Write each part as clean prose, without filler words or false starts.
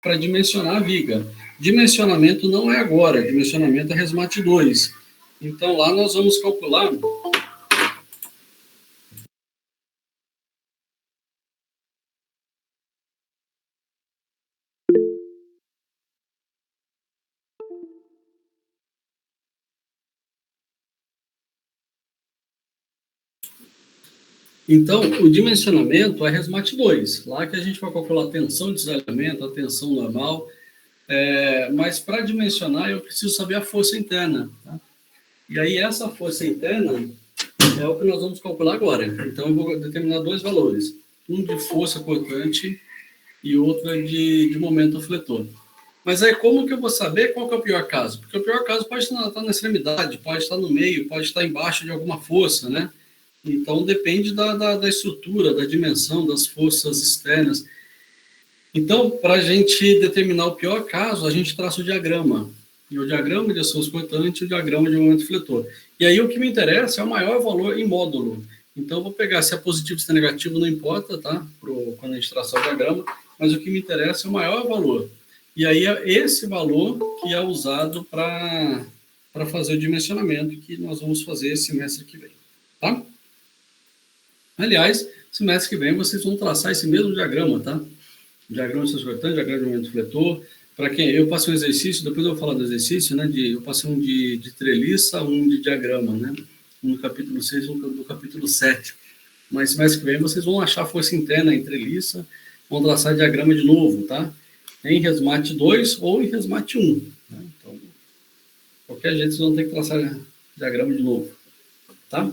para dimensionar a viga. Dimensionamento não é agora, dimensionamento é RESMAT 2. Então, lá nós vamos calcular... Então, o dimensionamento é RESMAT 2, lá que a gente vai calcular a tensão de desalhamento, a tensão normal, mas para dimensionar eu preciso saber a força interna. Tá? E aí essa força interna é o que nós vamos calcular agora. Então eu vou determinar dois valores, um de força cortante e outro de momento fletor. Mas aí como que eu vou saber qual que é o pior caso? Porque o pior caso pode estar na extremidade, pode estar no meio, pode estar embaixo de alguma força, né? Então, depende da estrutura, da dimensão, das forças externas. Então, para a gente determinar o pior caso, a gente traça o diagrama. E o diagrama de ação cortante e o diagrama de momento fletor. E aí, o que me interessa é o maior valor em módulo. Então, eu vou pegar se é positivo, se é negativo, não importa, tá? Quando a gente traçar o diagrama. Mas o que me interessa é o maior valor. E aí, é esse valor que é usado para fazer o dimensionamento que nós vamos fazer esse semestre que vem. Tá? Aliás, semestre que vem vocês vão traçar esse mesmo diagrama, tá? Diagrama de ação cortante, diagrama de momento fletor. Para quem eu passei um exercício, depois eu vou falar do exercício, né? Eu passei um de treliça, um de diagrama, né? Um no capítulo 6 e um no capítulo 7. Mas semestre que vem vocês vão achar força interna em treliça, vão traçar diagrama de novo, tá? Em RESMAT 2 ou em RESMAT 1. Né? Então, qualquer jeito vocês vão ter que traçar diagrama de novo, tá?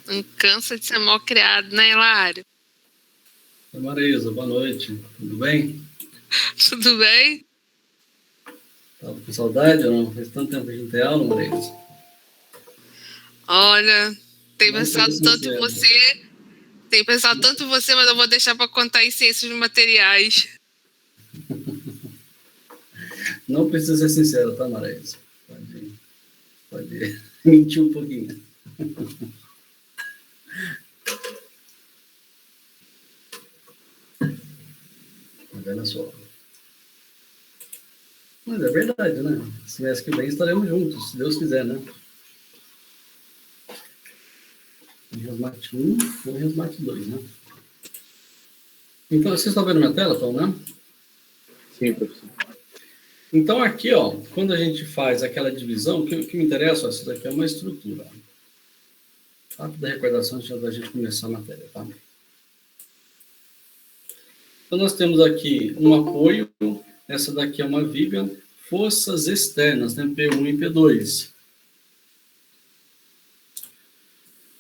Não cansa de ser mal criado, né, Hilário? Marisa, boa noite. Tudo bem? Tudo bem? Tava com saudade ou não? Faz tanto tempo que a gente tem aula, Marisa. Olha, tenho pensado tanto em você. Tenho pensado tanto em você, mas eu vou deixar para contar em ciências de materiais. Não precisa ser sincero, tá, Marisa? Pode mentir um pouquinho. Olha só. Mas é verdade, né? Semestre que vem estaremos juntos, se Deus quiser, né? Em RESMAT 1 ou RESMAT 2, né? Então, vocês estão vendo minha tela, Tom, né? Sim, professor. Então, aqui, ó, quando a gente faz aquela divisão, o que me interessa, ó, isso daqui é uma estrutura. Rápida recordação antes da gente começar a matéria, tá? Então, nós temos aqui um apoio, essa daqui é uma viga, forças externas, né, P1 e P2.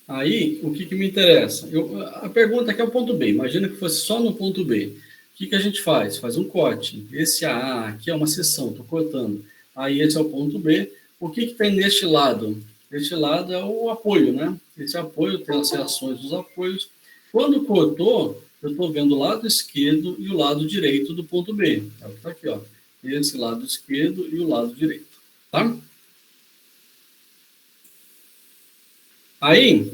Aí, o que me interessa? A pergunta aqui é o ponto B, imagina que fosse só no ponto B. O que a gente faz? Faz um corte. Esse A aqui é uma seção, estou cortando. Aí, esse é o ponto B. O que tem neste lado? Este lado é o apoio, né? Esse apoio tem as reações dos apoios. Quando cortou, eu estou vendo o lado esquerdo e o lado direito do ponto B. É o que está aqui, ó. Esse lado esquerdo e o lado direito. Tá? Aí,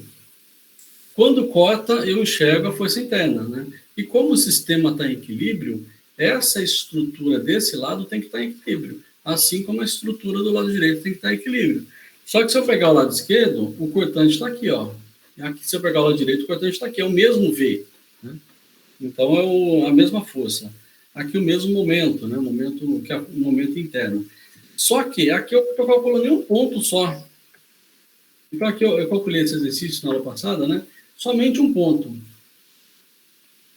quando corta, eu enxergo a força interna, né? E como o sistema está em equilíbrio, essa estrutura desse lado tem que estar em equilíbrio, assim como a estrutura do lado direito tem que estar em equilíbrio. Só que se eu pegar o lado esquerdo, o cortante está aqui, ó. Aqui, se eu pegar o lado direito, o cortante está aqui, é o mesmo V. Né? Então, é a mesma força. Aqui o mesmo momento, né? O momento interno. Só que aqui eu estou calculando em um ponto só. Então, aqui eu calculei esse exercício na aula passada, né? Somente um ponto.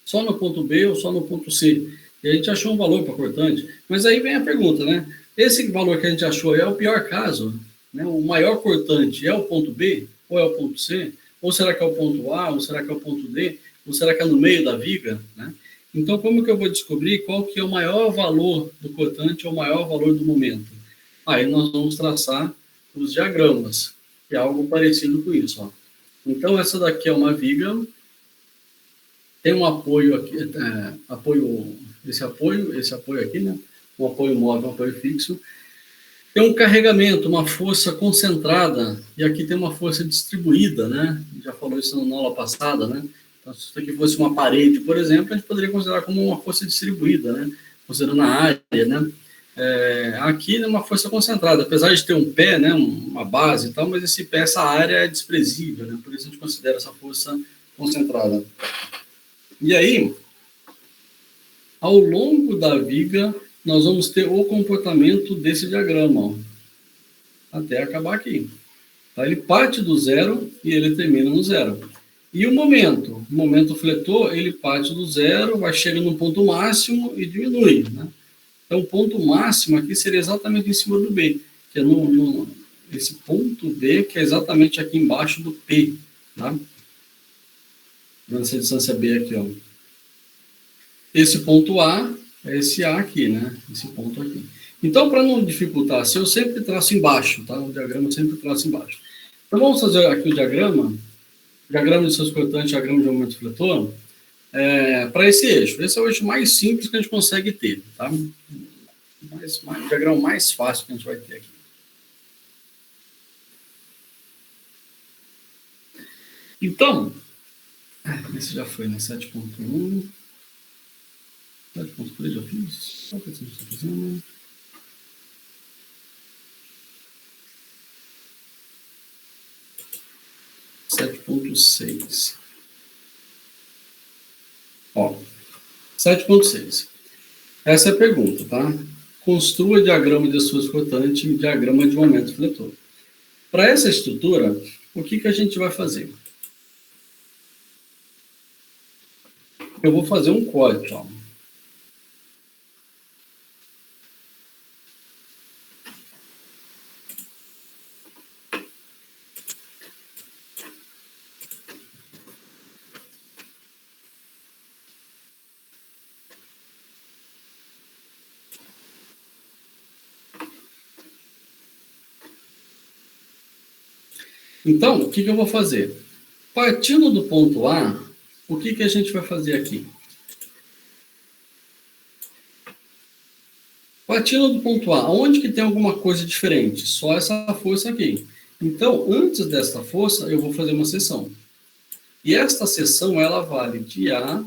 Só no ponto B ou só no ponto C. E a gente achou um valor para cortante. Mas aí vem a pergunta, né? Esse valor que a gente achou é o pior caso? Né? O maior cortante é o ponto B ou é o ponto C? Ou será que é o ponto A? Ou será que é o ponto D? Ou será que é no meio da viga? Né? Então, como que eu vou descobrir qual que é o maior valor do cortante ou o maior valor do momento? Aí nós vamos traçar os diagramas, que é algo parecido com isso. Ó. Então, essa daqui é uma viga, tem um apoio aqui, esse apoio aqui, né? Um apoio móvel, um apoio fixo. Tem um carregamento, uma força concentrada, e aqui tem uma força distribuída, né? A gente já falou isso na aula passada, né? Então, se isso aqui fosse uma parede, por exemplo, a gente poderia considerar como uma força distribuída, né? Considerando a área, né? Aqui é uma força concentrada, apesar de ter um pé, né? Uma base e tal, mas esse pé, essa área é desprezível, né? Por isso a gente considera essa força concentrada. E aí, ao longo da viga, nós vamos ter o comportamento desse diagrama, ó, até acabar aqui. Tá? Ele parte do zero e ele termina no zero. E o momento fletor, ele parte do zero, vai chegar no ponto máximo e diminui. Né? Então, o ponto máximo aqui seria exatamente em cima do B, que é esse ponto B, que é exatamente aqui embaixo do P. Tá? Nessa distância B aqui, ó. Esse ponto A é esse A aqui, né? Esse ponto aqui. Então, para não dificultar, se eu sempre traço embaixo, tá? O diagrama eu sempre traço embaixo. Então, vamos fazer aqui o diagrama de esforço cortante, diagrama de momento fletor, para esse eixo. Esse é o eixo mais simples que a gente consegue ter, tá? O diagrama mais fácil que a gente vai ter aqui. Então, esse já foi, né? 7.1. 7.3 já fiz? Qual que a gente está fazendo? Ó, 7.6. Essa é a pergunta, tá? Construa diagrama de esforço cortante e diagrama de momento fletor. Para essa estrutura, o que a gente vai fazer? Eu vou fazer um corte, ó. Então, o que eu vou fazer? Partindo do ponto A, o que a gente vai fazer aqui? Partindo do ponto A, onde que tem alguma coisa diferente? Só essa força aqui. Então, antes desta força, eu vou fazer uma seção. E esta seção, ela vale de A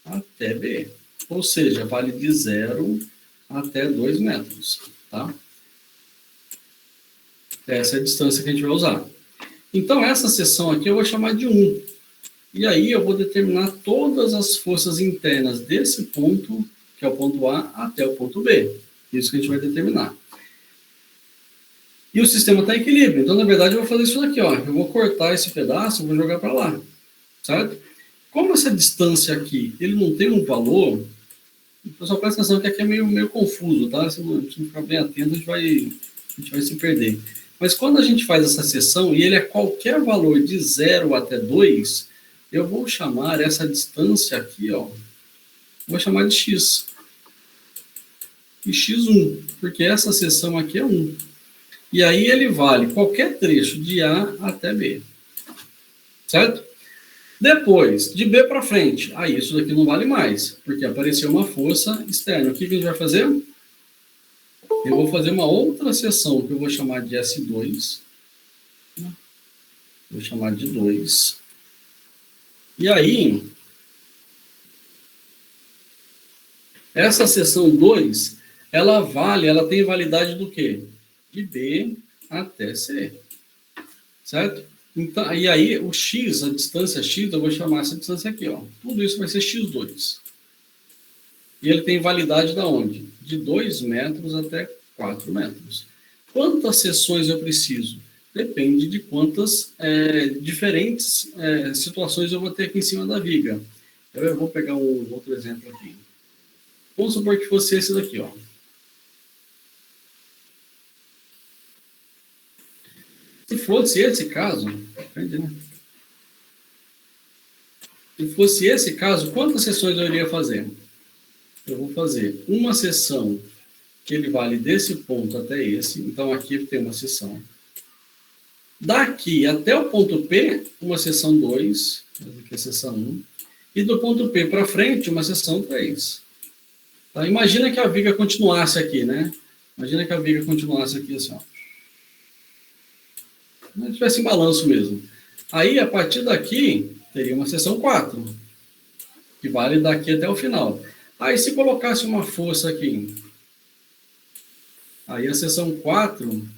até B. Ou seja, vale de 0 até 2 metros. Tá? Essa é a distância que a gente vai usar. Então, essa seção aqui eu vou chamar de 1. E aí eu vou determinar todas as forças internas desse ponto, que é o ponto A, até o ponto B. Isso que a gente vai determinar. E o sistema está em equilíbrio. Então, na verdade, eu vou fazer isso daqui, ó. Eu vou cortar esse pedaço e vou jogar para lá. Certo? Como essa distância aqui, ele não tem um valor, o pessoal presta atenção que aqui é meio confuso, tá? Se não ficar bem atento, a gente vai se perder. Mas quando a gente faz essa seção e ele é qualquer valor de 0 até 2, eu vou chamar essa distância aqui, ó, vou chamar de x. E x1, porque essa seção aqui é 1. E aí ele vale qualquer trecho de A até B. Certo? Depois, de B para frente, aí isso daqui não vale mais, porque apareceu uma força externa. O que a gente vai fazer? Eu vou fazer uma outra seção que eu vou chamar de S2. Vou chamar de 2. E aí, essa seção 2, ela tem validade do quê? De B até C. Certo? Então, e aí, o x, a distância x, eu vou chamar essa distância aqui, ó. Tudo isso vai ser x2. E ele tem validade da onde? De 2 metros até 4 metros. Quantas seções eu preciso? Depende de quantas diferentes situações eu vou ter aqui em cima da viga. Eu vou pegar um outro exemplo aqui. Vamos supor que fosse esse daqui, ó. Se fosse esse caso, se fosse esse caso, quantas sessões eu iria fazer? Eu vou fazer uma sessão que ele vale desse ponto até esse, então aqui tem uma sessão. Daqui até o ponto P, uma sessão 2, aqui é a sessão 1, e do ponto P para frente, uma sessão 3. Tá? Imagina que a viga continuasse aqui, né? Imagina que a viga continuasse aqui assim, ó. Se tivesse em balanço mesmo. Aí, a partir daqui, teria uma seção 4, que vale daqui até o final. Aí, se colocasse uma força aqui, aí a seção 4,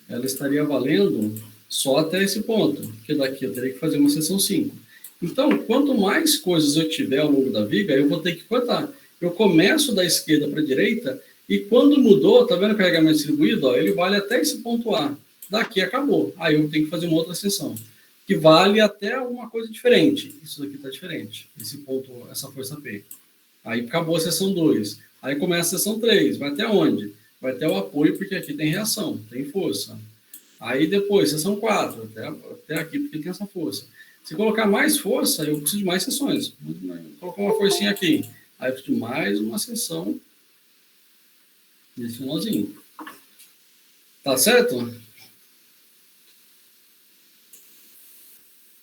ela estaria valendo só até esse ponto, porque daqui eu teria que fazer uma seção 5. Então, quanto mais coisas eu tiver ao longo da viga, eu vou ter que contar. Eu começo da esquerda para a direita, e quando mudou, tá vendo o carregamento distribuído? Ó, ele vale até esse ponto A. Daqui acabou. Aí eu tenho que fazer uma outra seção, que vale até alguma coisa diferente. Isso daqui está diferente, esse ponto, essa força P. Aí acabou a seção 2. Aí começa a seção 3. Vai até onde? Vai até o apoio, porque aqui tem reação, tem força. Aí depois, seção 4, até aqui, porque tem essa força. Se colocar mais força, eu preciso de mais seções. Vou colocar uma forcinha aqui. Aí eu preciso de mais uma seção nesse finalzinho. Tá certo?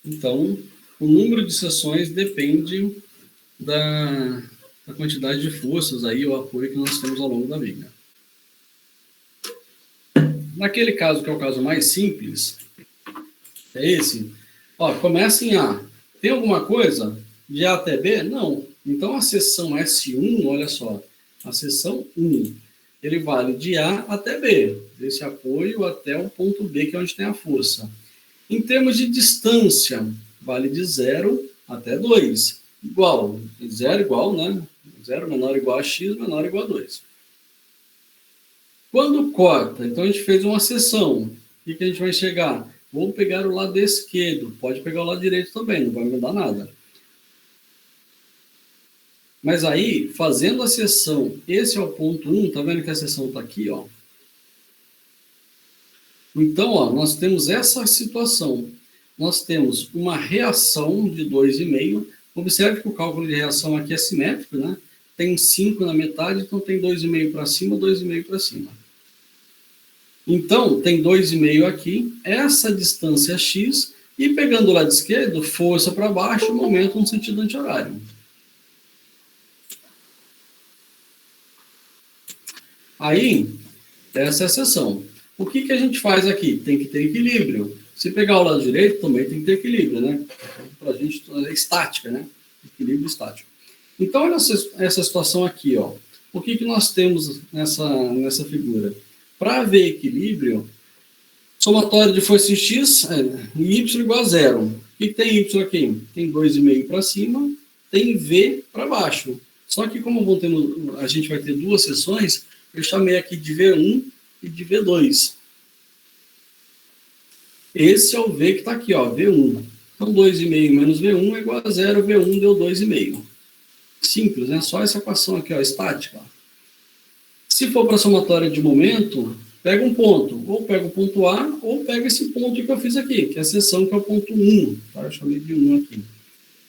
Então, o número de seções depende da quantidade de forças aí, o apoio que nós temos ao longo da viga. Naquele caso, que é o caso mais simples, é esse. Ó, começa em A. Tem alguma coisa de A até B? Não. Então, a seção S1, olha só, a seção 1, ele vale de A até B, desse apoio até o ponto B, que é onde tem a força. Em termos de distância, vale de 0 até 2. Igual, 0 igual, né? 0 menor ou igual a x, menor ou igual a 2. Quando corta, então a gente fez uma seção. O que a gente vai chegar? Vou pegar o lado esquerdo, pode pegar o lado direito também, não vai mudar nada. Mas aí, fazendo a seção, esse é o ponto 1, tá vendo que a seção está aqui, ó. Então, ó, nós temos essa situação. Nós temos uma reação de 2,5. Observe que o cálculo de reação aqui é simétrico, né? Tem 5 na metade, então tem 2,5 para cima, 2,5 para cima. Então, tem 2,5 aqui, essa distância x, e pegando o lado esquerdo, força para baixo, momento no sentido anti-horário. Aí, essa é a seção. O que a gente faz aqui? Tem que ter equilíbrio. Se pegar o lado direito, também tem que ter equilíbrio, né? Para a gente, é estática, né? Equilíbrio estático. Então, olha essa situação aqui, ó. O que nós temos nessa figura? Para haver equilíbrio, somatório de força em x e y igual a 0. O que tem y aqui? Tem 2,5 para cima, tem v para baixo. Só que como a gente vai ter duas seções, eu chamei aqui de V1 e de V2. Esse é o V que está aqui, ó, V1. Então, 2,5 menos V1 é igual a 0, V1 deu 2,5. Simples, né? Só essa equação aqui, ó, estática. Se for para somatória de momento, pega um ponto. Ou pega o ponto A, ou pega esse ponto que eu fiz aqui, que é a seção que é o ponto 1. Tá? Eu chamei de 1 aqui.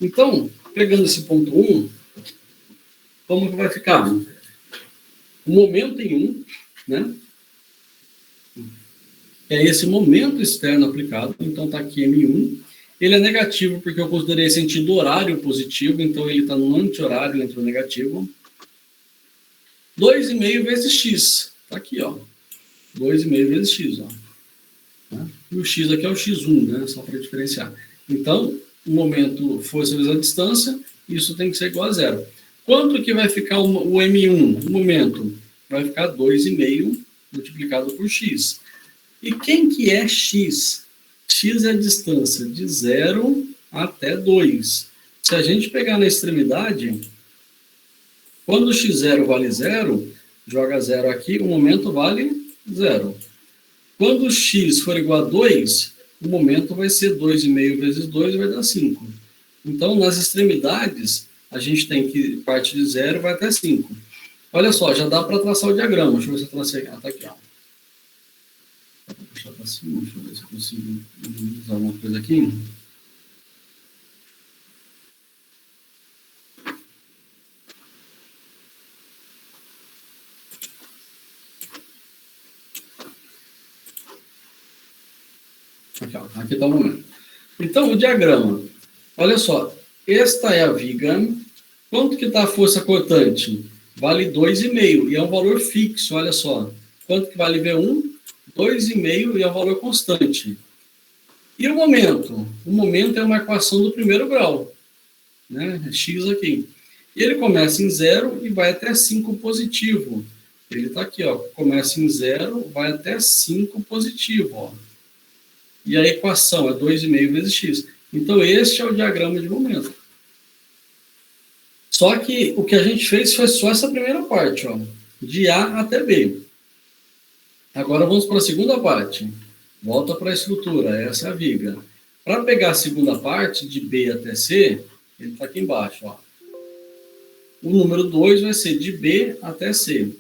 Então, pegando esse ponto 1, como que vai ficar? O momento em 1, né? É esse momento externo aplicado, então está aqui M1. Ele é negativo porque eu considerei sentido horário positivo, então ele está no anti-horário, ele entrou negativo. 2,5 vezes x, está aqui, ó. 2,5 vezes x, ó. E o x aqui é o x1, né? Só para diferenciar. Então, o momento força vezes a distância, isso tem que ser igual a 0. Quanto que vai ficar o M1? O momento vai ficar 2,5 multiplicado por x. E quem que é x? X é a distância de 0 até 2. Se a gente pegar na extremidade, quando o x0 vale 0, joga 0 aqui, o momento vale 0. Quando o x for igual a 2, o momento vai ser 2,5 vezes 2, vai dar 5. Então, nas extremidades, a gente tem que partir de 0 vai até 5. Olha só, já dá para traçar o diagrama. Deixa eu ver se eu tracei. Ah, tá aqui, ó. Vou puxar para cima, deixa eu ver se eu consigo usar alguma coisa aqui. Aqui, ó. Aqui está o momento. Então, o diagrama. Olha só, esta é a viga. Quanto que está a força cortante? Vale 2,5, e é um valor fixo, olha só. Quanto que vale V1? 2,5 e é o valor constante. E o momento? O momento é uma equação do primeiro grau, né? X aqui. E ele começa em 0 e vai até 5 positivo. Ele está aqui, ó. Começa em 0, vai até 5 positivo, ó. E a equação é 2,5 vezes x. Então, este é o diagrama de momento. Só que o que a gente fez foi só essa primeira parte, ó, de A até B. Agora vamos para a segunda parte. Volta para a estrutura, essa é a viga. Para pegar a segunda parte, de B até C, ele está aqui embaixo, ó. O número 2 vai ser de B até C.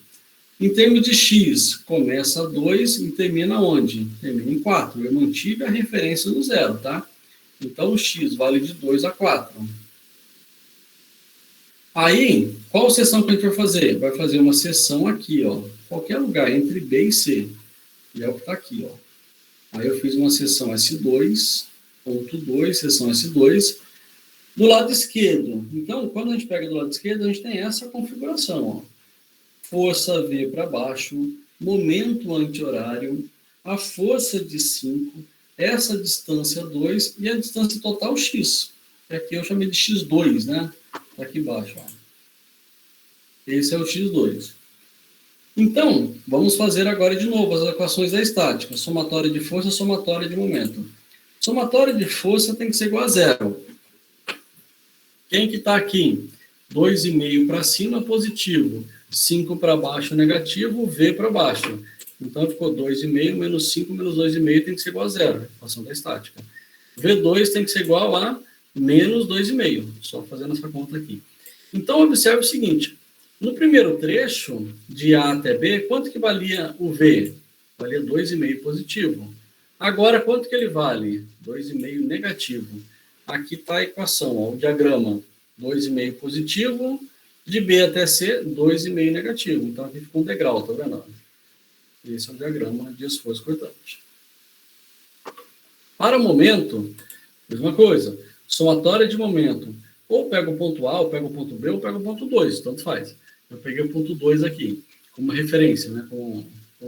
Em termos de x, começa 2 e termina onde? Termina em 4. Eu mantive a referência no 0, tá? Então, o x vale de 2 a 4. Aí, qual seção que a gente vai fazer? Vai fazer uma seção aqui, ó. Qualquer lugar entre B e C. E é o que está aqui, ó. Aí eu fiz uma seção S2, ponto 2, seção S2. Do lado esquerdo. Então, quando a gente pega do lado esquerdo, a gente tem essa configuração, ó. Força V para baixo, momento anti-horário, a força de 5, essa distância 2 e a distância total x. Que aqui eu chamei de x2, né? Tá aqui embaixo, ó. Esse é o x2. Então, vamos fazer agora de novo as equações da estática. Somatória de força, somatória de momento. Somatória de força tem que ser igual a 0. Quem que está aqui? 2,5 para cima, positivo. 5 para baixo, negativo. V para baixo. Então, ficou 2,5 menos 5 menos 2,5 tem que ser igual a 0. Equação da estática. V2 tem que ser igual a menos 2,5. Só fazendo essa conta aqui. Então, observe o seguinte. No primeiro trecho, de A até B, quanto que valia o V? Valia 2,5 positivo. Agora, quanto que ele vale? 2,5 negativo. Aqui está a equação, ó, o diagrama. 2,5 positivo, de B até C, 2,5 negativo. Então, aqui ficou um degrau, tá vendo? Esse é o diagrama de esforço cortante. Para o momento, mesma coisa. Somatória de momento. Ou pega o ponto A, ou pega o ponto B, ou pega o ponto 2, tanto faz. Eu peguei o ponto 2 aqui, como referência, né, como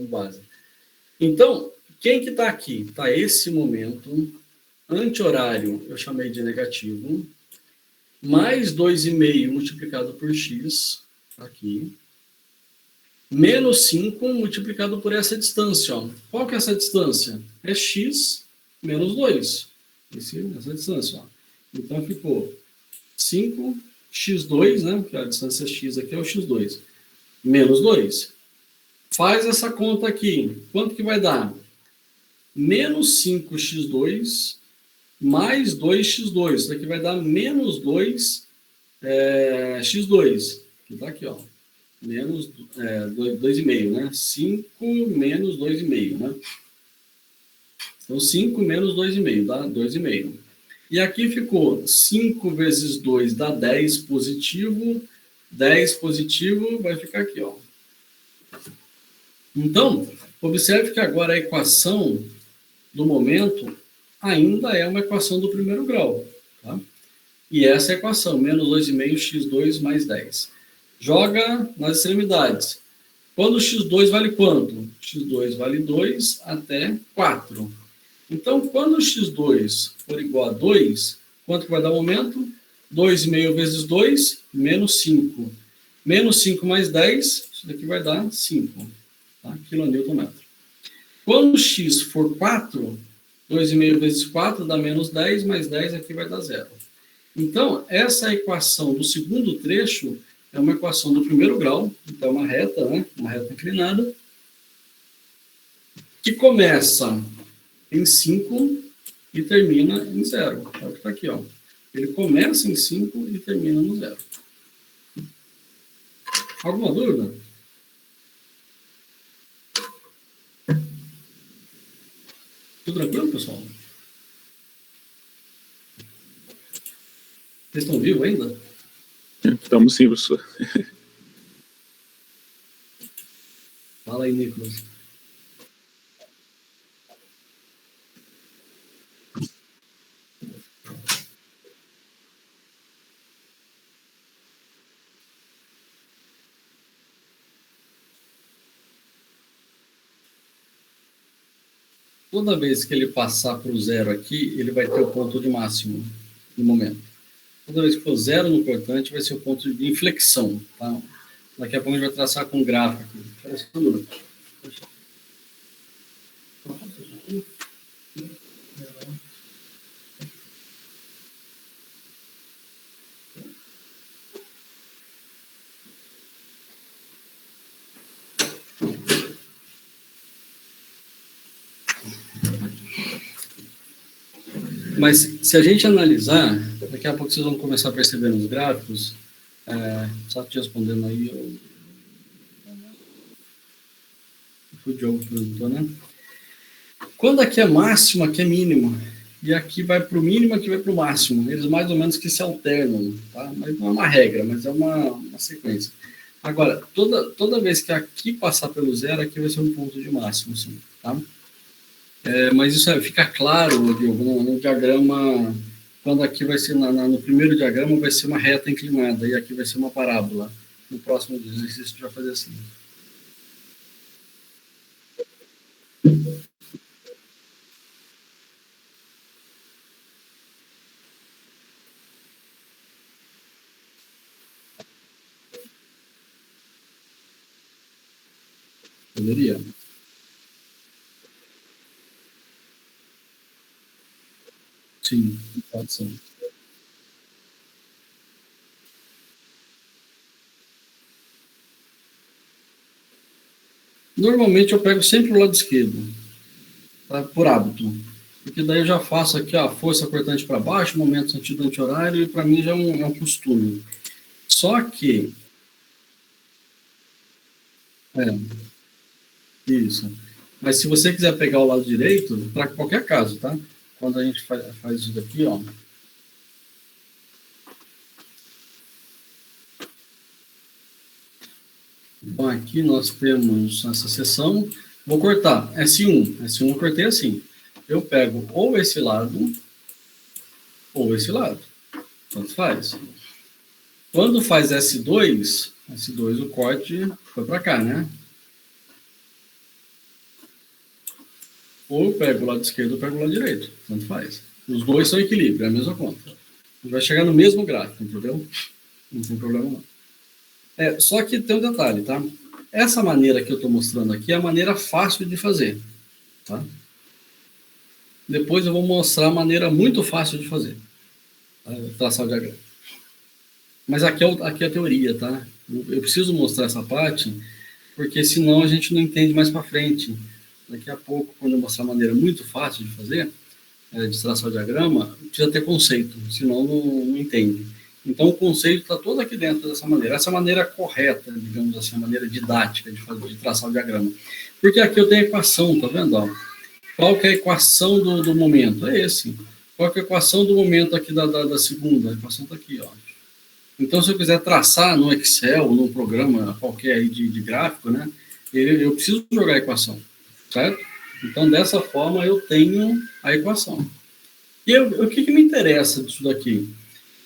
base. Então, quem que está aqui? Está esse momento, anti-horário, eu chamei de negativo, mais 2,5 multiplicado por x, aqui, menos 5 multiplicado por essa distância. Ó. Qual que é essa distância? É x menos 2. Essa distância. Ó. Então, ficou 5x2, né? Que a distância x aqui é o x2, menos 2. Faz essa conta aqui. Quanto que vai dar? Menos 5x2 mais 2x2. Isso daqui vai dar menos 2 x2. Que está aqui, ó. Menos 2,5, né? 5 menos 2,5, né? Então, 5 menos 2,5 dá 2,5. E aqui ficou 5 vezes 2 dá 10 positivo. 10 positivo vai ficar aqui, ó. Então, observe que agora a equação do momento ainda é uma equação do primeiro grau. Tá? E essa é a equação, menos 2,5 x2 mais 10. Joga nas extremidades. Quando o x2 vale quanto? x2 vale 2 até 4. Então, quando o x2 for igual a 2, quanto que vai dar o momento? 2,5 vezes 2, menos 5. Menos 5 mais 10, isso daqui vai dar 5. Tá? Quilonewton-metro. Quando o x for 4, 2,5 vezes 4 dá menos 10, mais 10 aqui vai dar 0. Então, essa equação do segundo trecho é uma equação do primeiro grau, então é uma reta, né? Uma reta inclinada, que começa em 5 e termina em 0. É o que está aqui, ó. Ele começa em 5 e termina no 0. Alguma dúvida? Tudo tranquilo, pessoal? Vocês estão vivos ainda? Estamos sim, professor. Fala aí, Nicolas. Toda vez que ele passar para o zero aqui, ele vai ter o ponto de máximo no momento. Toda vez que for zero no cortante, vai ser o ponto de inflexão. Tá? Daqui a pouco a gente vai traçar com um gráfico aqui. Espera só um minuto. Mas se a gente analisar, daqui a pouco vocês vão começar a perceber nos gráficos, só te respondendo aí, o Diogo perguntou, né? Quando aqui é máximo, aqui é mínimo, e aqui vai para o mínimo, aqui vai para o máximo, eles mais ou menos que se alternam, tá? Mas não é uma regra, mas é uma sequência. Agora, toda vez que aqui passar pelo zero, aqui vai ser um ponto de máximo, sim, tá? Mas isso fica claro, Diogo, no diagrama, quando aqui vai ser, no primeiro diagrama vai ser uma reta inclinada, e aqui vai ser uma parábola. No próximo exercício a gente vai fazer assim. Poderia. Sim, pode ser. Normalmente eu pego sempre o lado esquerdo, tá? Por hábito. Porque daí eu já faço aqui a força cortante para baixo, momento sentido anti-horário, e para mim já é um costume. Só que. Isso. Mas se você quiser pegar o lado direito, para qualquer caso, tá? Quando a gente faz isso daqui, ó. Então, aqui nós temos essa seção. Vou cortar S1. S1 eu cortei assim. Eu pego ou esse lado, ou esse lado. Tanto faz. Quando faz S2 o corte foi para cá, né? Ou eu pego o lado esquerdo ou eu pego o lado direito. Tanto faz. Os dois são equilíbrio, é a mesma conta. A gente vai chegar no mesmo gráfico, entendeu? Não tem problema não. Só que tem um detalhe, tá? Essa maneira que eu estou mostrando aqui é a maneira fácil de fazer, tá? Depois eu vou mostrar a maneira muito fácil de fazer, tá? Traçar o diagrama. Mas aqui é a teoria, tá? Eu preciso mostrar essa parte, porque senão a gente não entende mais para frente. Daqui a pouco, quando eu mostrar a maneira muito fácil de fazer, de traçar o diagrama, precisa ter conceito, senão não entende. Então, o conceito está todo aqui dentro dessa maneira. Essa maneira correta, digamos assim, a maneira didática de traçar o diagrama. Porque aqui eu tenho a equação, tá vendo? Ó? Qual que é a equação do momento? É esse. Qual que é a equação do momento aqui da segunda? A equação está aqui, ó. Então, se eu quiser traçar no Excel, num programa qualquer aí de gráfico, né? Eu preciso jogar a equação, certo? Então, dessa forma, eu tenho a equação. E o que me interessa disso daqui?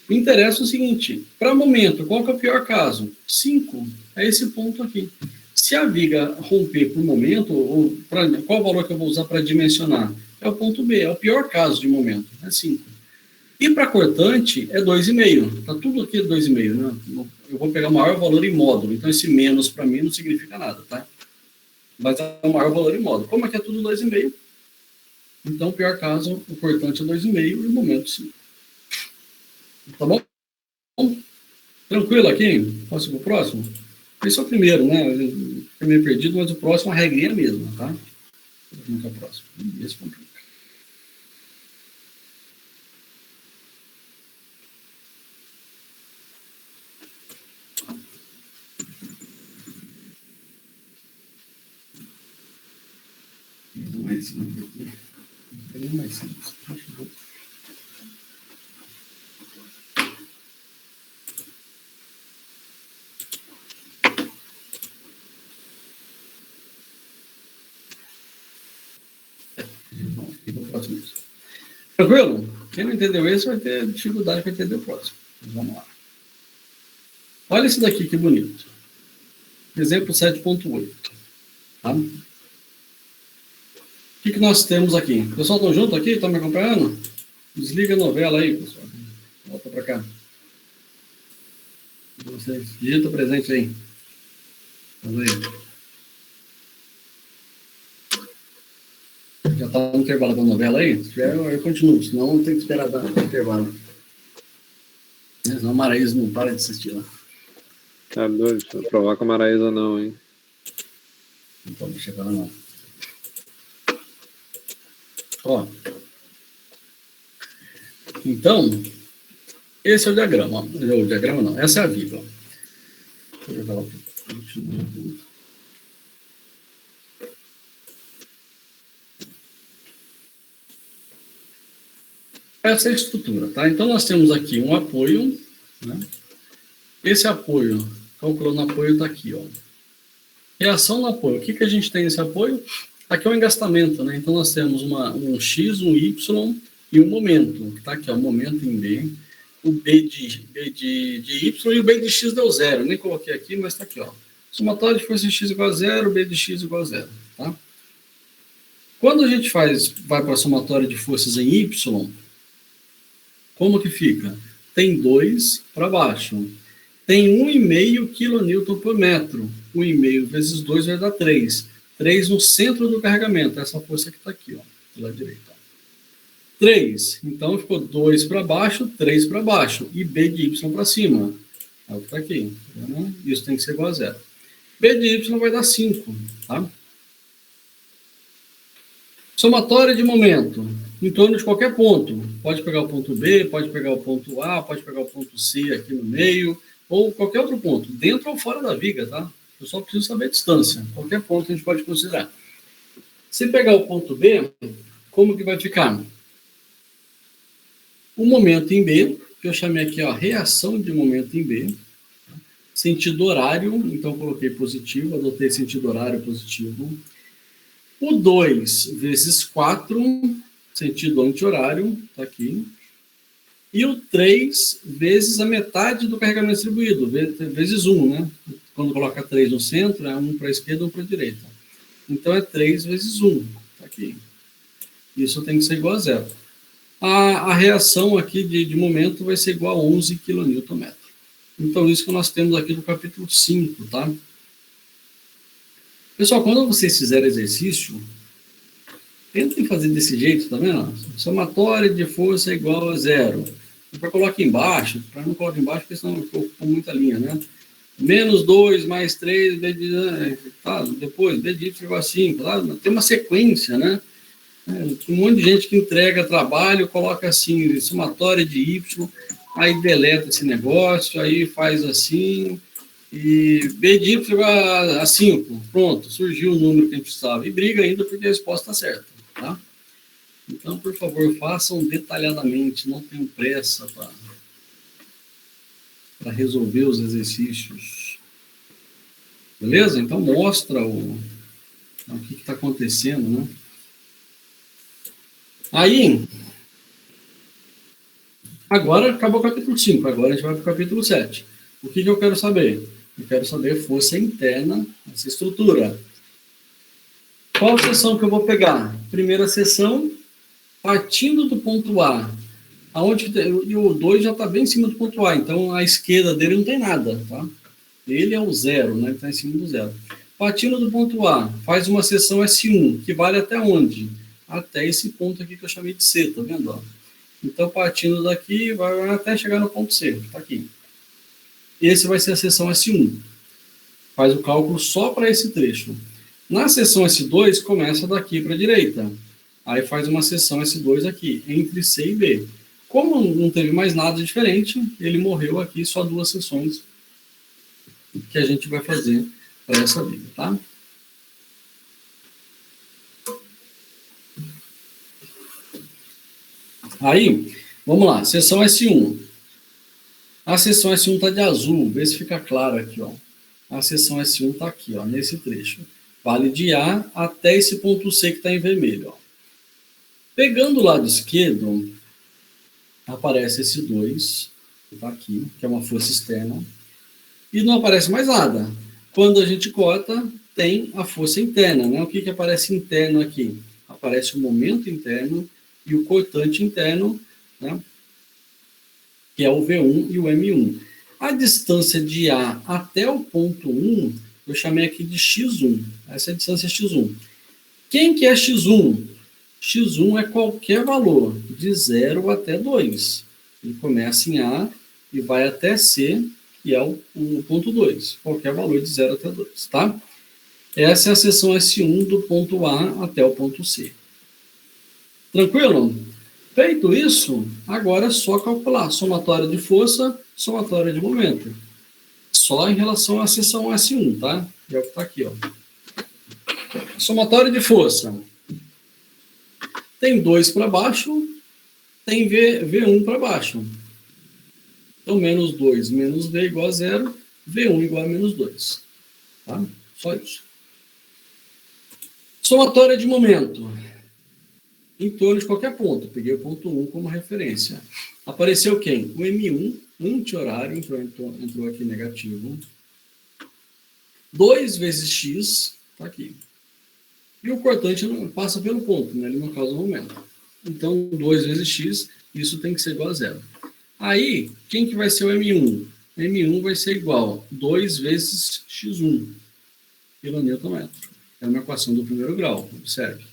Me interessa o seguinte, para o momento, qual que é o pior caso? 5, é esse ponto aqui. Se a viga romper por momento, qual o valor que eu vou usar para dimensionar? É o ponto B, é o pior caso de momento, é 5. E para cortante, é 2,5. Está tudo aqui 2,5, né? Eu vou pegar o maior valor em módulo, então esse menos para mim não significa nada, tá? Mas é o maior valor em módulo. Como aqui é tudo 2,5, então o pior caso, o cortante é 2,5 e o momento 5. Tá bom? Tranquilo aqui? Posso ir pro próximo? Esse é o primeiro, né? Fiquei meio perdido, mas o próximo, a regrinha é a mesma, tá? Vamos para o próximo. Esse complica. Mais simples aqui. Bem mais simples. Tranquilo? Quem não entendeu esse vai ter dificuldade para entender o próximo. Vamos lá. Olha esse daqui, que bonito. Exemplo 7.8. Tá? que nós temos aqui? O pessoal estão junto aqui? Estão me acompanhando? Desliga a novela aí, pessoal. Volta para cá. Vocês, digita presente aí. Vamos aí. Já está no intervalo da novela aí? Se tiver, eu continuo, senão tem que esperar dar intervalo. Senão a Maraísa não para de assistir lá. Tá doido, não provoca a Maraísa não, hein? Então, deixa eu falar não. Ó. Então, esse é o diagrama. Ó. O diagrama não, essa é a viga. Ó. Deixa eu falar. Essa é a estrutura, tá? Então, nós temos aqui um apoio, né? Esse apoio, calculando o apoio, está aqui, ó. Reação no apoio. O que a gente tem nesse apoio? Aqui é o engastamento, né? Então, nós temos um X, um Y e um momento. Está aqui, ó, o momento em B, o B de Y e o B de X deu zero. Nem coloquei aqui, mas está aqui, ó. Somatório de força X igual a zero, B de X igual a zero, tá? Quando a gente vai para a somatória de forças em Y, como que fica? Tem 2 para baixo. Tem 1,5 kN por metro. 1,5 vezes 2 vai dar 3. 3 no centro do carregamento. Essa força que está aqui, ó, do lado direito. 3. Então, ficou 2 para baixo, 3 para baixo. E B de Y para cima. É o que está aqui. Tá? Isso tem que ser igual a zero. B de Y vai dar 5. Tá? Somatória de momento. Em torno de qualquer ponto. Pode pegar o ponto B, pode pegar o ponto A, pode pegar o ponto C aqui no meio, ou qualquer outro ponto, dentro ou fora da viga, tá? Eu só preciso saber a distância. Qualquer ponto a gente pode considerar. Se pegar o ponto B, como que vai ficar? O momento em B, que eu chamei aqui, ó, reação de momento em B. Sentido horário, então coloquei positivo, adotei sentido horário positivo. O 2 vezes 4, sentido anti-horário, está aqui. E o 3 vezes a metade do carregamento distribuído, vezes 1, né? Quando coloca 3 no centro, é 1 para a esquerda e 1 para a direita. Então, é 3 vezes 1, está aqui. Isso tem que ser igual a zero. A reação aqui de momento vai ser igual a 11 kN. Então, isso que nós temos aqui no capítulo 5, tá? Pessoal, quando vocês fizerem exercício, tentem fazer desse jeito, tá vendo? Somatória de força é igual a zero. Para colocar embaixo, para não colocar embaixo, porque senão ficou com muita linha, né? Menos 2 mais 3, B de, tá? Depois, B de Y igual a 5, tá? Tem uma sequência, né? Um monte de gente que entrega trabalho, coloca assim, somatória de Y, aí deleta esse negócio, aí faz assim, e B de Y igual a 5, pronto, surgiu o número que a gente precisava. E briga ainda porque a resposta está certa, tá? Então, por favor, façam detalhadamente, não tenham pressa para resolver os exercícios. Beleza? Então, mostra o que está acontecendo, né? Aí, agora acabou o capítulo 5, agora a gente vai para o capítulo 7. O que eu quero saber? Eu quero saber força interna dessa estrutura. Qual seção que eu vou pegar? Primeira seção, partindo do ponto A. E o 2 já está bem em cima do ponto A, então a esquerda dele não tem nada, tá? Ele é o zero, né? Está em cima do zero. Partindo do ponto A, faz uma seção S1, que vale até onde? Até esse ponto aqui que eu chamei de C, tá vendo? Ó? Então, partindo daqui, vai até chegar no ponto C, tá aqui. Esse vai ser a seção S1. Faz o cálculo só para esse trecho. Na seção S2, começa daqui para a direita. Aí faz uma seção S2 aqui, entre C e B. Como não teve mais nada diferente, ele morreu aqui, só 2 seções que a gente vai fazer para essa viga, tá? Aí, vamos lá, seção S1. A seção S1 está de azul, vê se fica claro aqui, ó. A seção S1 está aqui, ó, nesse trecho. Vale de A até esse ponto C que está em vermelho, ó. Pegando o lado esquerdo, aparece esse 2, que está aqui, que é uma força externa, e não aparece mais nada. Quando a gente corta, tem a força interna, né? O que aparece interno aqui? aparece o momento interno e o cortante interno, né, que é o V1 e o M1. A distância de A até o ponto 1, eu chamei aqui de X1. Essa é a distância X1. Quem que é X1? X1 é qualquer valor, de 0 até 2. Ele começa em A e vai até C, que é o ponto 2. Qualquer valor de 0 até 2, tá? Essa é a seção S1 do ponto A até o ponto C. Tranquilo? Feito isso, agora é só calcular somatória de força, somatória de momento. Só em relação à seção S1, tá? É o que está aqui, ó. Somatória de força. Tem 2 para baixo, tem V1 para baixo. Então, menos 2 menos V igual a 0, V1 igual a menos 2. Tá? Só isso. Somatória de momento. Em torno de qualquer ponto. Peguei o ponto 1 como referência. Apareceu quem? O M1, anti-horário, entrou aqui negativo. 2 vezes X, está aqui. E o cortante passa pelo ponto, né? Ele não causa momento. Então, 2 vezes X, isso tem que ser igual a 0. Aí, quem que vai ser o M1? M1 vai ser igual a 2 vezes X1, quilonewton-metro. É uma equação do primeiro grau, observe.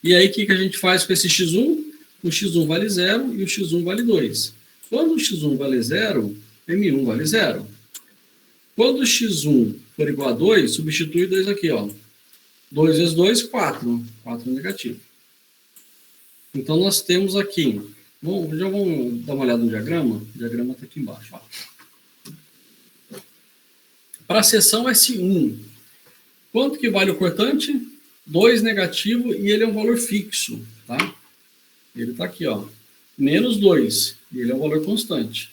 E aí, o que a gente faz com esse X1? O X1 vale 0 e o X1 vale 2. Quando o X1 vale 0, M1 vale 0. Quando o X1 for igual a 2, substitui 2 aqui, ó. 2 vezes 2, 4. 4 negativo. Então, nós temos aqui... Bom, já vamos dar uma olhada no diagrama? O diagrama está aqui embaixo, ó. Para a seção S1, quanto que vale o cortante? 2 negativo e ele é um valor fixo, tá? Ele está aqui, ó. Menos 2, e ele é um valor constante.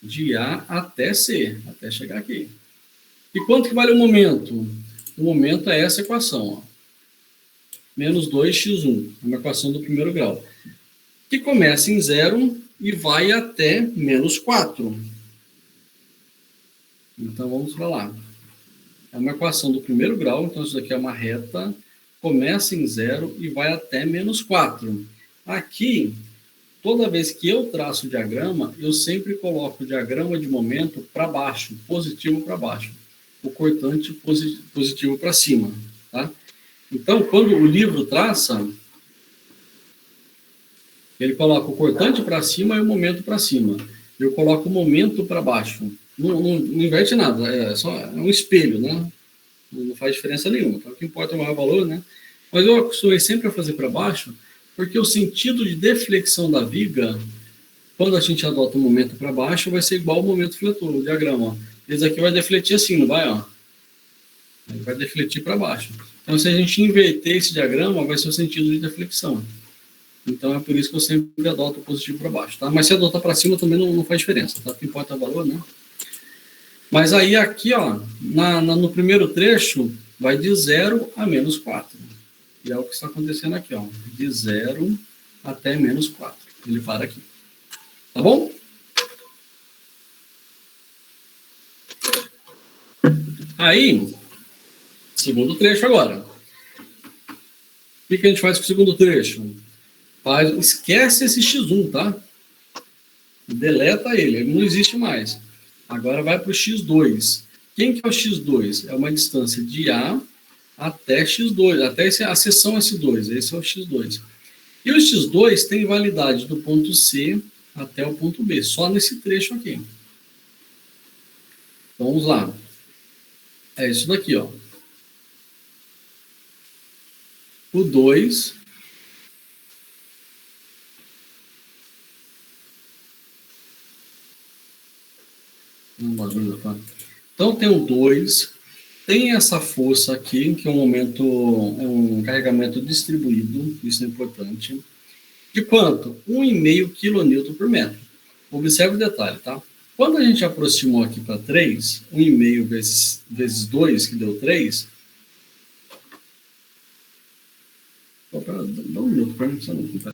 De A até C, até chegar aqui. E quanto que vale o momento? O momento é essa equação, ó. Menos 2x1, uma equação do primeiro grau. Que começa em 0 e vai até menos 4. Então, vamos para lá. É uma equação do primeiro grau, então isso daqui é uma reta, começa em 0 e vai até menos 4. Aqui, toda vez que eu traço o diagrama, eu sempre coloco o diagrama de momento para baixo, positivo para baixo. O cortante positivo para cima, tá? Então, quando o livro traça, ele coloca o cortante para cima e o momento para cima. Eu coloco o momento para baixo. Não inverte nada, é um espelho, né? Não faz diferença nenhuma. Então, o que importa é o maior valor, né? Mas eu acostumei sempre a fazer para baixo, porque o sentido de deflexão da viga, quando a gente adota o momento para baixo, vai ser igual ao momento fletor, o diagrama. Ó. Esse aqui vai defletir assim, não vai? Ó? Ele vai defletir para baixo. Então, se a gente inverter esse diagrama, vai ser o sentido de deflexão. Então, é por isso que eu sempre adoto o positivo para baixo. Tá? Mas se adotar para cima, também não faz diferença. Tá? O que importa é o valor, né? Mas aí, aqui, ó, no primeiro trecho, vai de 0 a menos 4. E é o que está acontecendo aqui, ó. De 0 até menos 4. Ele para aqui. Tá bom? Aí, segundo trecho agora. O que a gente faz com o segundo trecho? Esquece esse X1, tá? Deleta ele não existe mais. Agora vai para o X2. Quem que é o X2? É uma distância de A até X2, até a seção S2. Esse é o X2. E o X2 tem validade do ponto C até o ponto B, só nesse trecho aqui. Vamos lá. É isso daqui, ó. O 2... Então, tem o 2, tem essa força aqui, que é um carregamento distribuído, isso é importante, de quanto? 1,5 kN por metro. Observe o detalhe, tá? Quando a gente aproximou aqui para 3, 1,5 vezes 2, que deu 3, dá um minuto para mim, só um minuto.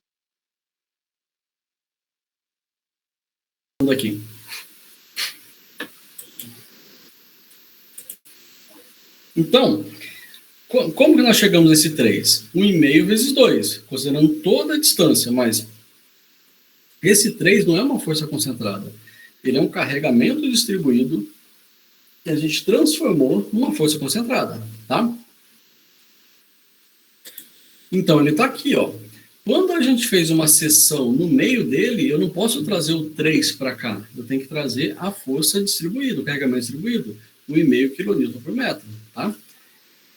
Aqui. Então, Como que nós chegamos a esse 3? 1,5 vezes 2, considerando toda a distância, mas esse 3 não é uma força concentrada. Ele é um carregamento distribuído que a gente transformou numa força concentrada, tá? Então, ele está aqui, ó. Quando a gente fez uma seção no meio dele, eu não posso trazer o 3 para cá. Eu tenho que trazer a força distribuída, o carregamento distribuído, 1,5 kN por metro, tá?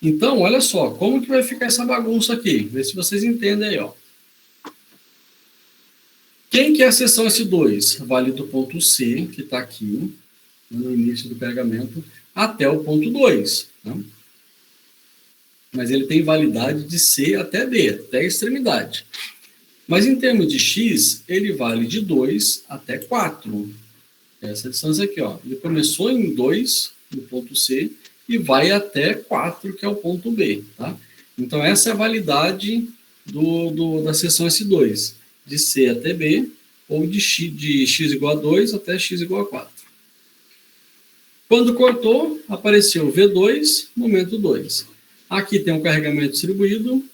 Então, olha só, como que vai ficar essa bagunça aqui? Vê se vocês entendem aí, ó. Quem que é a seção S2? Vale do ponto C, que está aqui, no início do carregamento, até o ponto 2, tá? Mas ele tem validade de C até B, até a extremidade. Mas em termos de X, ele vale de 2 até 4. Essa distância aqui, ó. Ele começou em 2, no ponto C, e até 4, que é o ponto B, tá? Então, essa é a validade da seção S2, de C até B, ou de X igual a 2 até X igual a 4. Quando cortou, apareceu V2, momento 2. Aqui tem um carregamento distribuído,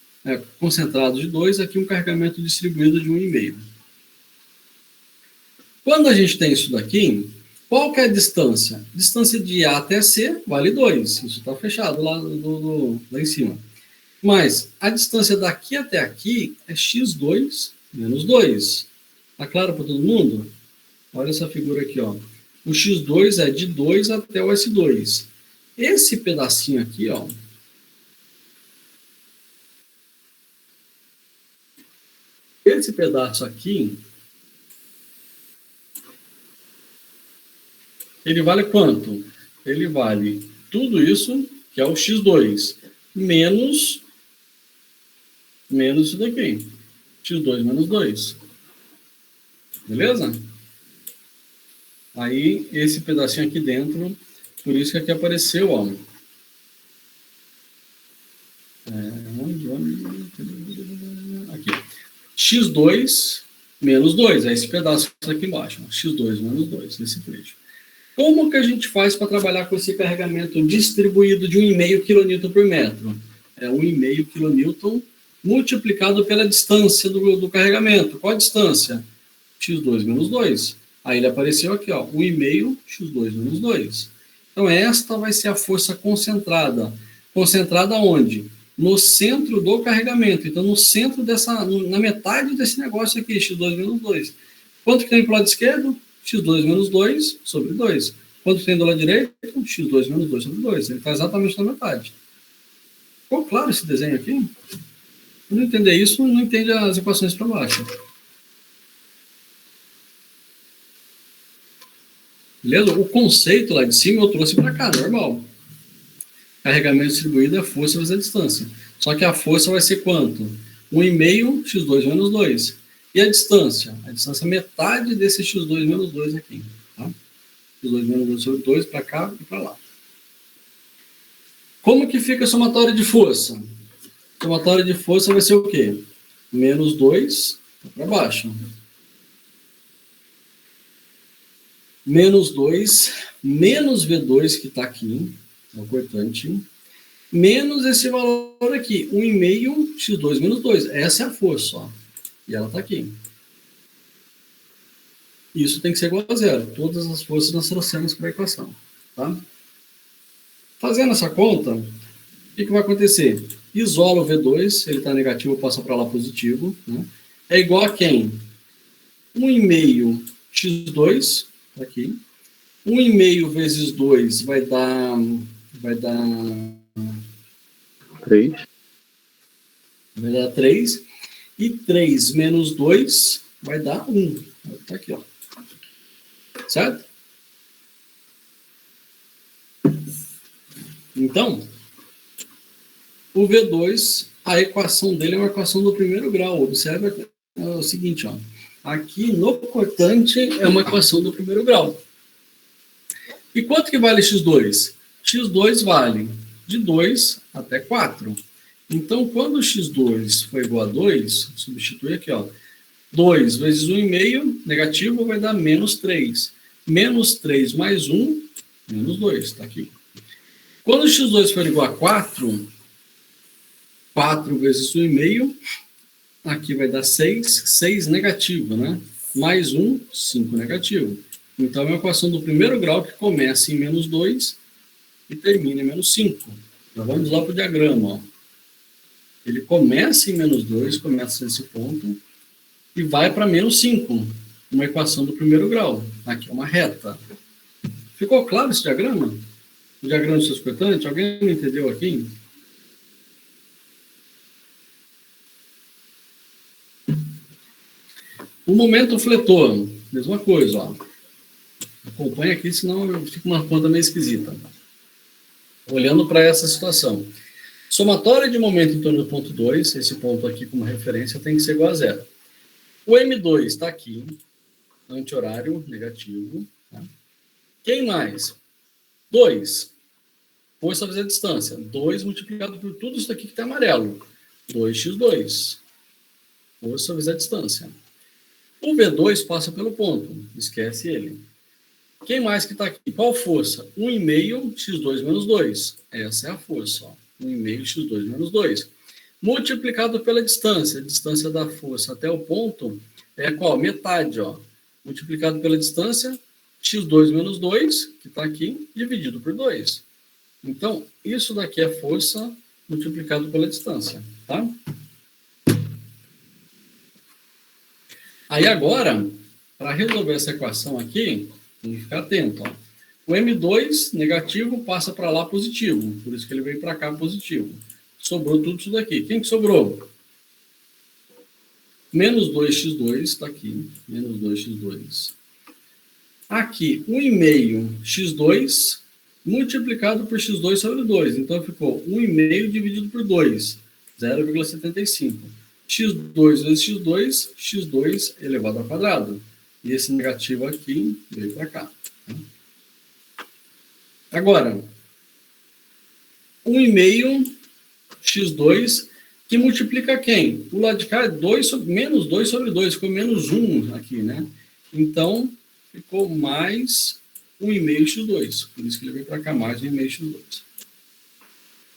concentrado de 2, aqui um carregamento distribuído de 1,5. Quando a gente tem isso daqui, qual que é a distância? Distância de A até C vale 2, isso está fechado lá em cima. Mas a distância daqui até aqui é x2 menos 2. Está claro para todo mundo? Olha essa figura aqui, ó. O x2 é de 2 até o S2. Esse pedacinho aqui, ó, esse pedaço aqui, ele vale quanto? Ele vale tudo isso, que é o x2, menos isso daqui. x2 menos 2. Beleza? Aí, esse pedacinho aqui dentro, por isso que aqui apareceu, ó. Aqui. x2 menos 2, é esse pedaço aqui embaixo, x2 menos 2, esse trecho. Como que a gente faz para trabalhar com esse carregamento distribuído de 1,5 kN por metro? É 1,5 kN multiplicado pela distância do carregamento. Qual a distância? x2 menos 2. Aí ele apareceu aqui, ó, 1,5 x2 menos 2. Então esta vai ser a força concentrada. Concentrada onde? No centro do carregamento. Então, no centro na metade desse negócio aqui, x2 menos 2. Quanto que tem para o lado esquerdo? x2 menos 2 sobre 2. Quanto tem do lado direito? x2 menos 2 sobre 2. Ele está exatamente na metade. Ficou claro esse desenho aqui? Se não entender isso, não entende as equações para baixo. Beleza? O conceito lá de cima eu trouxe para cá, normal. Carregamento distribuído é a força vezes a distância. Só que a força vai ser quanto? 1,5 x2 menos 2. E a distância? A distância é metade desse x2 menos 2 aqui. Tá? x2 menos 2 sobre 2 para cá e para lá. Como que fica a somatória de força? A somatória de força vai ser o quê? Menos 2 para baixo. Menos 2, menos V2 que está aqui, é o cortante, menos esse valor aqui, 1,5 x2 menos 2. Essa é a força, ó. E ela está aqui. Isso tem que ser igual a zero. Todas as forças nós trouxemos para a equação. Tá? Fazendo essa conta, o que vai acontecer? Isola o V2, ele está negativo, passa para lá positivo. Né? É igual a quem? 1,5 x2, tá aqui. 1,5 vezes 2 vai dar 3. Vai dar 3. E 3 menos 2 vai dar 1. Tá aqui, ó. Certo? Então, o V2, a equação dele é uma equação do primeiro grau. Observa o seguinte, ó. Aqui no cortante é uma equação do primeiro grau. E quanto que vale x2? x2 vale de 2 até 4. Então, quando o x2 for igual a 2, substitui aqui, ó. 2 vezes 1,5, negativo, vai dar menos 3. Menos 3 mais 1, menos 2, tá aqui. Quando o x2 for igual a 4, 4 vezes 1,5, aqui vai dar 6, 6 negativo, né? Mais 1, 5 negativo. Então, é uma equação do primeiro grau que começa em menos 2 e termina em menos 5. Já vamos lá para o diagrama, ó. Ele começa em menos 2, começa nesse ponto, e vai para menos 5, uma equação do primeiro grau. Aqui é uma reta. Ficou claro esse diagrama? O diagrama de força cortante? Alguém não entendeu aqui? O momento fletor, mesma coisa, ó. Acompanha aqui, senão fica uma conta meio esquisita. Olhando para essa situação. Somatória de momento em torno do ponto 2, esse ponto aqui como referência tem que ser igual a zero. O M2 está aqui, anti-horário negativo. Tá? Quem mais? 2. Força vezes a distância. 2 multiplicado por tudo isso daqui que está amarelo. 2x2. Força vezes a distância. O V2 passa pelo ponto. Esquece ele. Quem mais que está aqui? Qual força? 1,5 x2 menos 2. Essa é a força. Ó. 1,5 x2 menos 2. Multiplicado pela distância. A distância da força até o ponto é qual? Metade. Ó. Multiplicado pela distância, x2 menos 2, que está aqui, dividido por 2. Então, isso daqui é força multiplicado pela distância. Tá? Aí agora, para resolver essa equação aqui, tem que ficar atento. Ó. O M2 negativo passa para lá positivo. Por isso que ele veio para cá positivo. Sobrou tudo isso daqui. Quem que sobrou? Menos 2x2 está aqui. Menos 2x2. Aqui, 1,5 x2 multiplicado por x2 sobre 2. Então, ficou 1,5 dividido por 2. 0,75. x2 vezes x2, x2 elevado ao quadrado. E esse negativo aqui veio para cá. Agora, 1,5 x2, que multiplica quem? O lado de cá é menos 2 sobre 2, ficou menos 1 aqui, né? Então, ficou mais 1,5 x2. Por isso que ele veio para cá, mais 1,5 x2.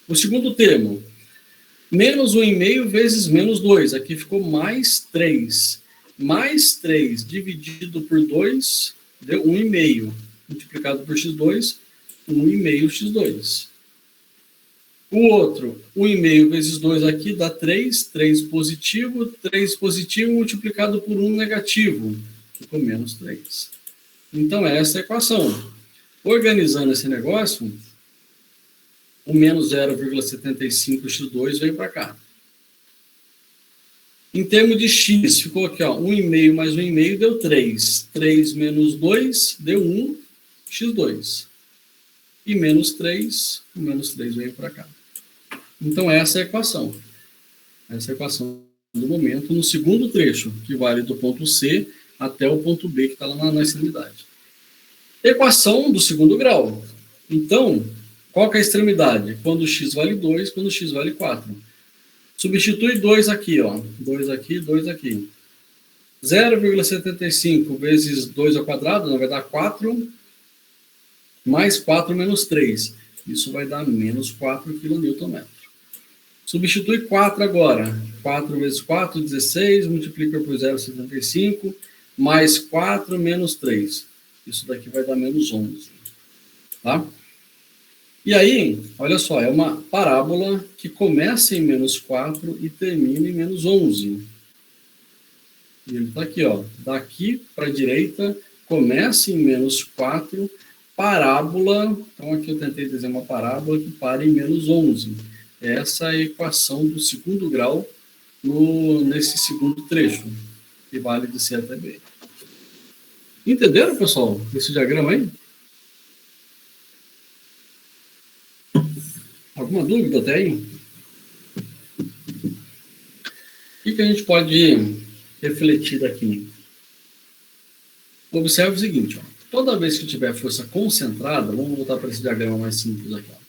O segundo termo, menos 1,5 vezes menos 2. Aqui ficou mais 3. Mais 3 dividido por 2, deu 1,5. Multiplicado por x2, 1,5 x2. O outro, 1,5 vezes 2 aqui dá 3. 3 positivo multiplicado por 1 negativo. Ficou menos 3. Então, essa é a equação. Organizando esse negócio, o menos 0,75x2 veio para cá. Em termos de x, ficou aqui, ó, 1,5 mais 1,5 deu 3. 3 menos 2 deu 1, x2. E menos 3, o menos 3 veio para cá. Então, essa é a equação. Essa é a equação do momento no segundo trecho, que vale do ponto C até o ponto B, que está lá na extremidade. Equação do segundo grau. Então, qual que é a extremidade? Quando x vale 2, quando x vale 4. Substitui 2 aqui, ó. 2 aqui, 2 aqui. 0,75 vezes 2 ao quadrado, vai dar 4, mais 4 menos 3. Isso vai dar menos 4 kN. Substitui 4 agora. 4 vezes 4, 16, multiplica por 0,75, mais 4 menos 3. Isso daqui vai dar menos 11. Tá? E aí, olha só, é uma parábola que começa em menos 4 e termina em menos 11. E ele está aqui, ó. Daqui para a direita, começa em menos 4, parábola. Então, aqui eu tentei desenhar uma parábola que para em menos 11. Essa é a equação do segundo grau nesse segundo trecho, que vale de C até B. Entenderam, pessoal, esse diagrama aí? Alguma dúvida até aí? O que a gente pode refletir daqui? Observe o seguinte, ó. Toda vez que tiver força concentrada, vamos voltar para esse diagrama mais simples aqui, ó.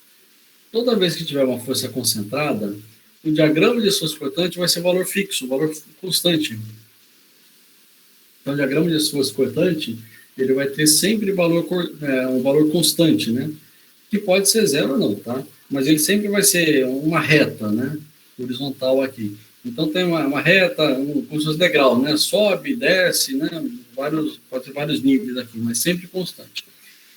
Toda vez que tiver uma força concentrada, o diagrama de esforço cortante vai ser valor fixo, valor constante. Então, o diagrama de esforço cortante, ele vai ter sempre um valor constante, né? Que pode ser zero ou não, tá? Mas ele sempre vai ser uma reta, né? horizontal aqui. Então tem uma reta, como se fosse degrau, né? Sobe, desce, né? Pode ter vários níveis aqui, mas sempre constante.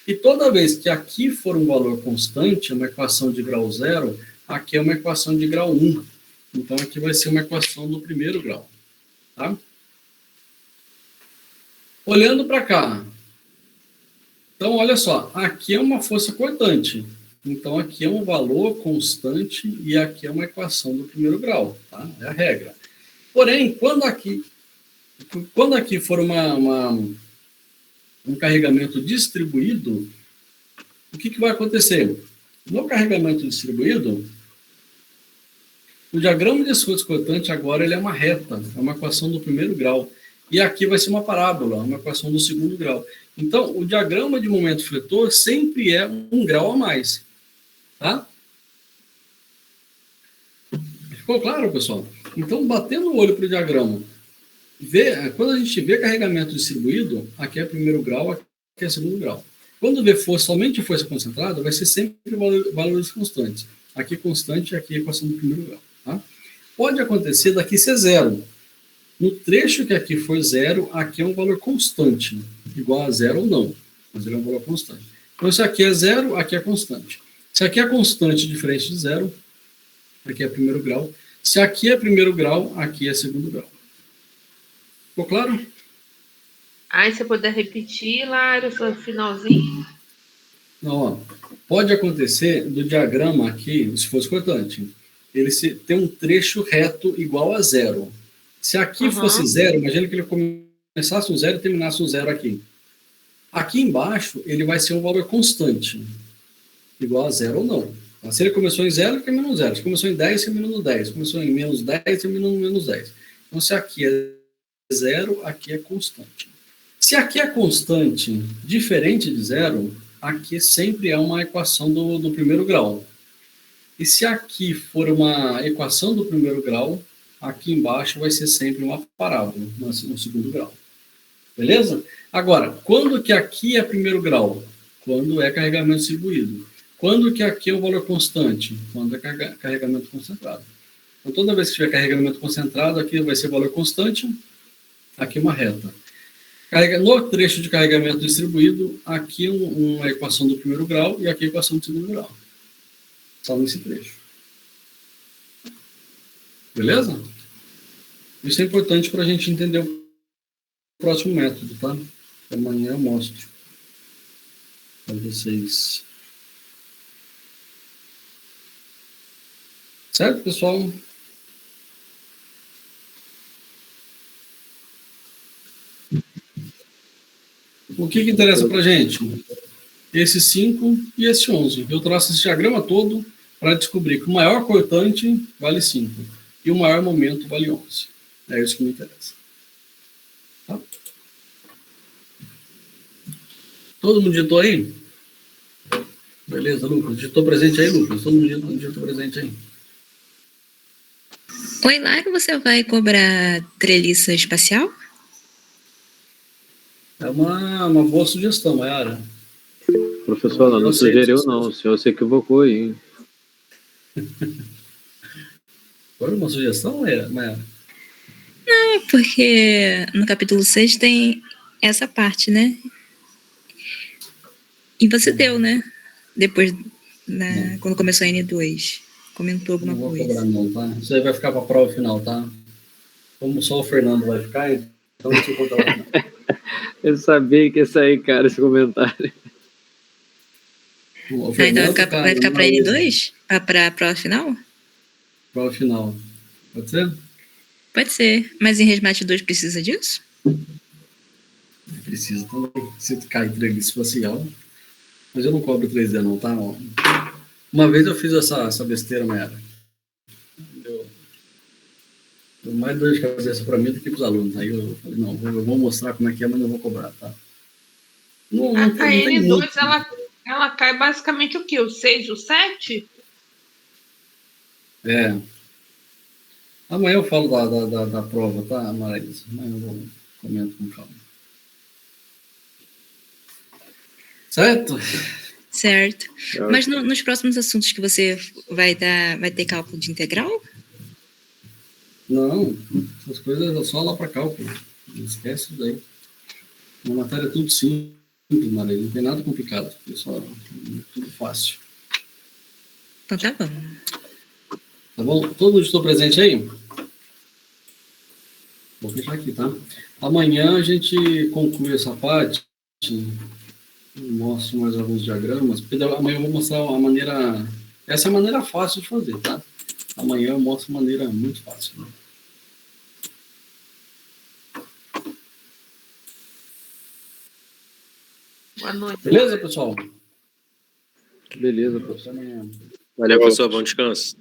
E toda vez que aqui for um valor constante, uma equação de grau 0, aqui é uma equação de grau 1. Então aqui vai ser uma equação do primeiro grau. Tá? Olhando para cá. Então, olha só, aqui é uma força cortante. Então, aqui é um valor constante e aqui é uma equação do primeiro grau, tá? É a regra. Porém, quando aqui for um carregamento distribuído, o que vai acontecer? No carregamento distribuído, o diagrama de esforço cortante agora ele é uma reta, é uma equação do primeiro grau. E aqui vai ser uma parábola, uma equação do segundo grau. Então, o diagrama de momento fletor sempre é um grau a mais. Tá? Ficou claro, pessoal? Então, batendo o olho para o diagrama, quando a gente vê carregamento distribuído, aqui é primeiro grau, aqui é segundo grau. Quando vê somente força concentrada, vai ser sempre valores constantes. Aqui constante, aqui é equação do primeiro grau. Tá? Pode acontecer daqui ser zero. No trecho que aqui for zero, aqui é um valor constante, igual a zero ou não, mas ele é um valor constante. Então, se aqui é zero, aqui é constante. Se aqui é constante diferente de zero, aqui é primeiro grau. Se aqui é primeiro grau, aqui é segundo grau. Ficou claro? Aí você puder repetir lá no finalzinho. Não, ó, pode acontecer do diagrama aqui, se fosse cortante, ele tem um trecho reto igual a zero. Se aqui fosse zero, imagina que ele começasse um zero e terminasse um zero aqui. Aqui embaixo, ele vai ser um valor constante, igual a zero ou não. Se ele começou em zero, ele terminou no zero. Se começou em 10, terminou no 10. Se começou em menos 10, terminou no menos 10. Então, se aqui é zero, aqui é constante. Se aqui é constante, diferente de zero, aqui sempre é uma equação do primeiro grau. E se aqui for uma equação do primeiro grau, aqui embaixo vai ser sempre uma parábola, no segundo grau. Beleza? Agora, quando que aqui é primeiro grau? Quando é carregamento distribuído. Quando que aqui é um valor constante? Quando é carregamento concentrado. Então, toda vez que tiver carregamento concentrado, aqui vai ser valor constante, aqui uma reta. No trecho de carregamento distribuído, aqui uma equação do primeiro grau e aqui a equação do segundo grau. Só nesse trecho. Beleza? Isso é importante para a gente entender o próximo método, tá? Amanhã eu mostro para vocês. Certo, pessoal? O que interessa para a gente? Esse 5 e esse 11. Eu trouxe esse diagrama todo para descobrir que o maior cortante vale 5 e o maior momento vale 11. É isso que me interessa. Tá? Todo mundo digitou aí? Beleza, Lucas. Digitou presente aí, Lucas? Todo mundo digitou presente aí? Oi, Lara, você vai cobrar treliça espacial? É uma boa sugestão, Mayara. Professor, não sugeriu não, o senhor se equivocou aí. Foi uma sugestão, Mayara? Não, porque no capítulo 6 tem essa parte, né? E você deu, né? Depois, quando começou a N2, comentou alguma coisa. Não vou cobrar não, tá? Isso aí vai ficar para a prova final, tá? Como só o Fernando vai ficar, então deixa eu contar lá. Eu sabia que ia sair, cara, esse comentário. Então vai ficar para N2? Para a prova final? Prova final. Pode ser? Pode ser. Mas em Resmate 2 precisa disso? Precisa também. Se cair treliça espacial. Mas eu não cobro 3D não, tá? Uma vez eu fiz essa besteira, Mayara. Deu mais dor de cabeça para mim do que para os alunos. Aí eu falei, não, eu vou mostrar como é que é, mas não vou cobrar, tá? A N2, ela cai basicamente o quê? O 6 e o 7? É. Amanhã eu falo da prova, tá, Maraísa? Amanhã eu vou comentar com calma. Certo? Certo. Mas nos próximos assuntos que você vai ter cálculo de integral? Não, essas coisas é só lá para cálculo. Não esquece isso daí. Na matéria é tudo simples, Maria. Não tem nada complicado. É só tudo fácil. Então tá bom. Tá bom? Todos estão presentes aí? Vou fechar aqui, tá? Amanhã a gente conclui essa parte. Mostro mais alguns diagramas. Porque amanhã eu vou mostrar a maneira... Essa é a maneira fácil de fazer, tá? Amanhã eu mostro a maneira muito fácil, né? Boa noite. Beleza, pessoal? Beleza, professor. Até amanhã. Valeu, pessoal. Bom descanso.